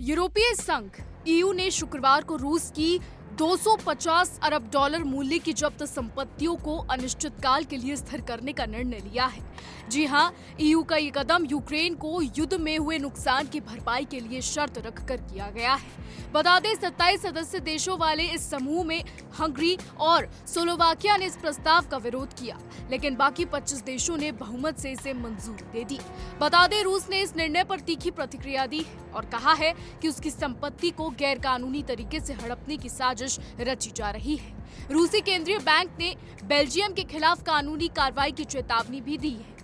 यूरोपीय संघ ईयू ने शुक्रवार को रूस की 250 अरब डॉलर मूल्य की जब्त संपत्तियों को अनिश्चितकाल के लिए स्थिर करने का निर्णय लिया है। जी हां, ईयू का ये कदम यूक्रेन को युद्ध में हुए नुकसान की भरपाई के लिए शर्त रखकर किया गया है। बता दें, 27 सदस्य देशों वाले इस समूह में हंगरी और स्लोवाकिया ने इस प्रस्ताव का विरोध किया, लेकिन बाकी 25 देशों ने बहुमत से इसे मंजूरी दे दी। बता दें, रूस ने इस निर्णय पर तीखी प्रतिक्रिया दी है और कहा है कि उसकी संपत्ति को गैरकानूनी तरीके से हड़पने की साजिश रची जा रही है। रूसी केंद्रीय बैंक ने बेल्जियम के खिलाफ कानूनी कार्रवाई की चेतावनी भी दी है।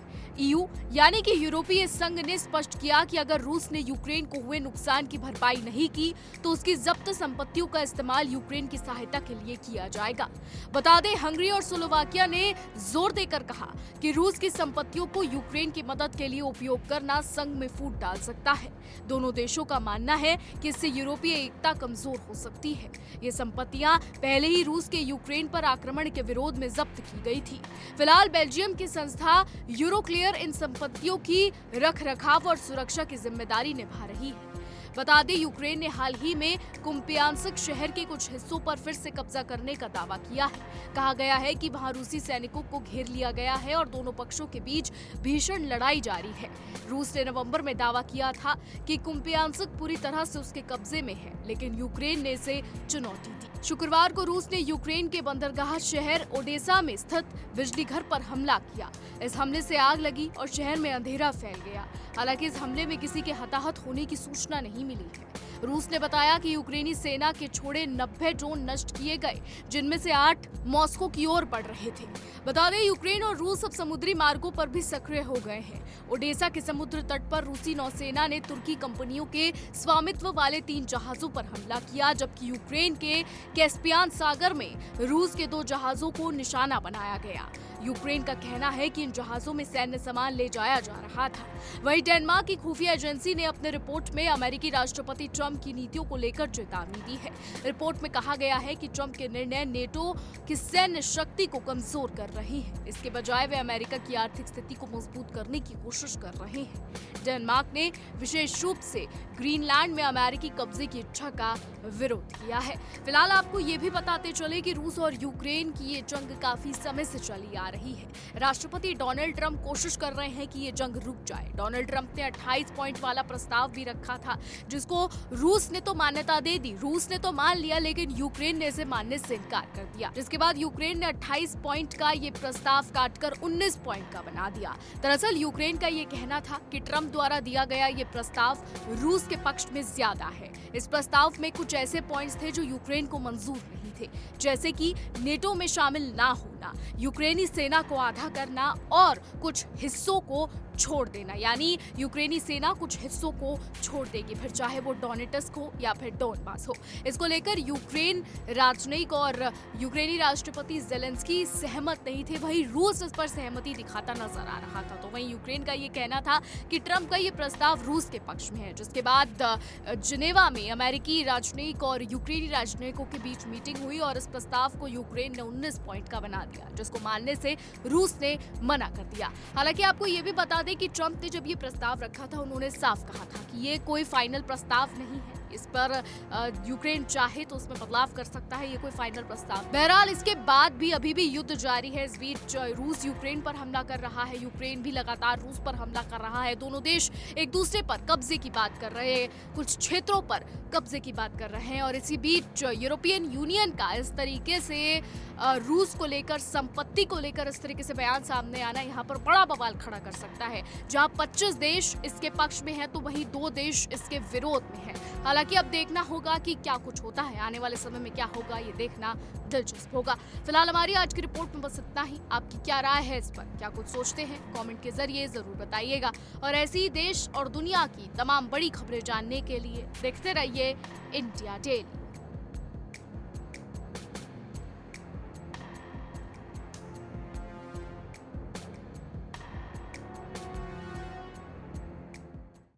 ईयू यानी कि यूरोपीय संघ ने स्पष्ट किया कि अगर रूस ने यूक्रेन को हुए नुकसान की भरपाई नहीं की तो उसकी जब्त संपत्तियों का इस्तेमाल यूक्रेन की सहायता के लिए किया जाएगा। बता दें, हंगरी और स्लोवाकिया ने जोर देकर कहा कि रूस की संपत्तियों को यूक्रेन की मदद के लिए उपयोग करना संघ में फूट डाल सकता है। दोनों देशों का मानना है कि इससे यूरोपीय एकता कमजोर हो सकती है। ये संपत्तियां पहले ही रूस के यूक्रेन पर आक्रमण के विरोध में जब्त की गई थी। फिलहाल बेल्जियम की संस्था यूरोक्लियर इन संपत्तियों की रखरखाव और सुरक्षा की जिम्मेदारी निभा रही है। बता दें, यूक्रेन ने हाल ही में कुपियांस्क शहर के कुछ हिस्सों पर फिर से कब्जा करने का दावा किया है। कहा गया है कि वहां रूसी सैनिकों को घेर लिया गया है और दोनों पक्षों के बीच भीषण लड़ाई जारी है। रूस ने नवंबर में दावा किया था कि कुपियांस्क पूरी तरह से उसके कब्जे में है, लेकिन यूक्रेन ने इसे चुनौती दी। शुक्रवार को रूस ने यूक्रेन के बंदरगाह शहर ओडेसा में स्थित बिजली घर पर हमला किया। इस हमले से आग लगी और शहर में अंधेरा फैल गया। हालांकि इस हमले में किसी के हताहत होने की सूचना नहीं मिली है। रूस ने बताया कि यूक्रेनी सेना के छोड़े 90 ड्रोन नष्ट किए गए, जिनमें से 8 मॉस्को की ओर बढ़ रहे थे। बता दें, यूक्रेन और रूस अब समुद्री मार्गों पर भी सक्रिय हो गए हैं। ओडेसा के समुद्र तट पर रूसी नौसेना ने तुर्की कंपनियों के स्वामित्व वाले 3 जहाजों पर हमला किया, जबकि यूक्रेन के कैस्पियन सागर में रूस के 2 जहाजों को निशाना बनाया गया। यूक्रेन का कहना है कि इन जहाजों में सैन्य सामान ले जाया जा रहा था। वहीं डेनमार्क की खुफिया एजेंसी ने अपने रिपोर्ट में अमेरिकी राष्ट्रपति ट्रंप की नीतियों को लेकर चेतावनी दी है। रिपोर्ट में कहा गया है कि ट्रंप के निर्णय नेटो की सैन्य शक्ति को कमजोर कर रही है। इसके बजाय वे अमेरिका की आर्थिक स्थिति को मजबूत करने की कोशिश कर रहे हैं। डेनमार्क ने विशेष रूप से ग्रीनलैंड में अमेरिकी कब्जे की इच्छा का विरोध किया है। फिलहाल आपको ये भी बताते चले कि रूस और यूक्रेन की ये जंग काफी समय से चली आ रही है। राष्ट्रपति डोनाल्ड ट्रंप कोशिश कर रहे हैं कि ये जंग रुक जाए। डोनाल्ड ट्रंप ने 28 पॉइंट वाला प्रस्ताव भी रखा था, जिसको रूस ने तो मान्यता दे दी, रूस ने तो मान लिया, लेकिन यूक्रेन ने इसे मानने से इनकार कर दिया। जिसके बाद यूक्रेन ने 28 पॉइंट का ये प्रस्ताव काटकर 19 पॉइंट का बना दिया। दरअसल यूक्रेन का ये कहना था कि ट्रंप द्वारा दिया गया ये प्रस्ताव रूस के पक्ष में ज्यादा है। इस प्रस्ताव में कुछ ऐसे पॉइंट्स थे जो यूक्रेन को मंजूर नहीं थे, जैसे कि नेटो में शामिल ना होना, यूक्रेनी सेना को आधा करना और कुछ हिस्सों को छोड़ देना। यानी यूक्रेनी सेना कुछ हिस्सों को छोड़ देगी, फिर चाहे वो डोनेट्स्क हो या फिर डोनबास हो। इसको लेकर यूक्रेन राजनयिक और यूक्रेनी राष्ट्रपति ज़ेलेंस्की सहमत नहीं थे। वहीं रूस इस पर सहमति दिखाता नजर आ रहा था। तो वहीं यूक्रेन का ये कहना था कि ट्रंप का ये प्रस्ताव रूस के पक्ष में है। जिसके बाद जिनेवा में अमेरिकी राजनयिक और यूक्रेनी राजनयिकों के बीच मीटिंग हुई और इस प्रस्ताव को यूक्रेन ने 19 पॉइंट का बना दिया, जिसको मानने से रूस ने मना कर दिया। हालांकि आपको ये भी बता दें कि ट्रंप ने जब ये प्रस्ताव रखा था, उन्होंने साफ कहा था कि ये कोई फाइनल प्रस्ताव नहीं है। इस पर यूक्रेन चाहे तो उसमें बदलाव कर सकता है, ये कोई फाइनल प्रस्ताव। बहरहाल इसके बाद भी अभी भी युद्ध जारी है। इस बीच रूस यूक्रेन पर हमला कर रहा है, यूक्रेन भी लगातार रूस पर हमला कर रहा है। दोनों देश एक दूसरे पर कब्जे की बात कर रहे हैं, कुछ क्षेत्रों पर कब्जे की बात कर रहे हैं। और इसी बीच यूरोपियन यूनियन का इस तरीके से रूस को लेकर, संपत्ति को लेकर इस तरीके से बयान सामने आना यहाँ पर बड़ा बवाल खड़ा कर सकता है। जहाँ 25 देश इसके पक्ष में है तो वहीं 2 देश इसके विरोध में है। हालांकि अब देखना होगा कि क्या कुछ होता है, आने वाले समय में क्या होगा, ये देखना दिलचस्प होगा। फिलहाल हमारी आज की रिपोर्ट में बस इतना ही। आपकी क्या राय है इस पर, क्या कुछ सोचते हैं, कमेंट के जरिए जरूर बताइएगा। और ऐसी ही देश और दुनिया की तमाम बड़ी खबरें जानने के लिए देखते रहिए इंडिया डेली।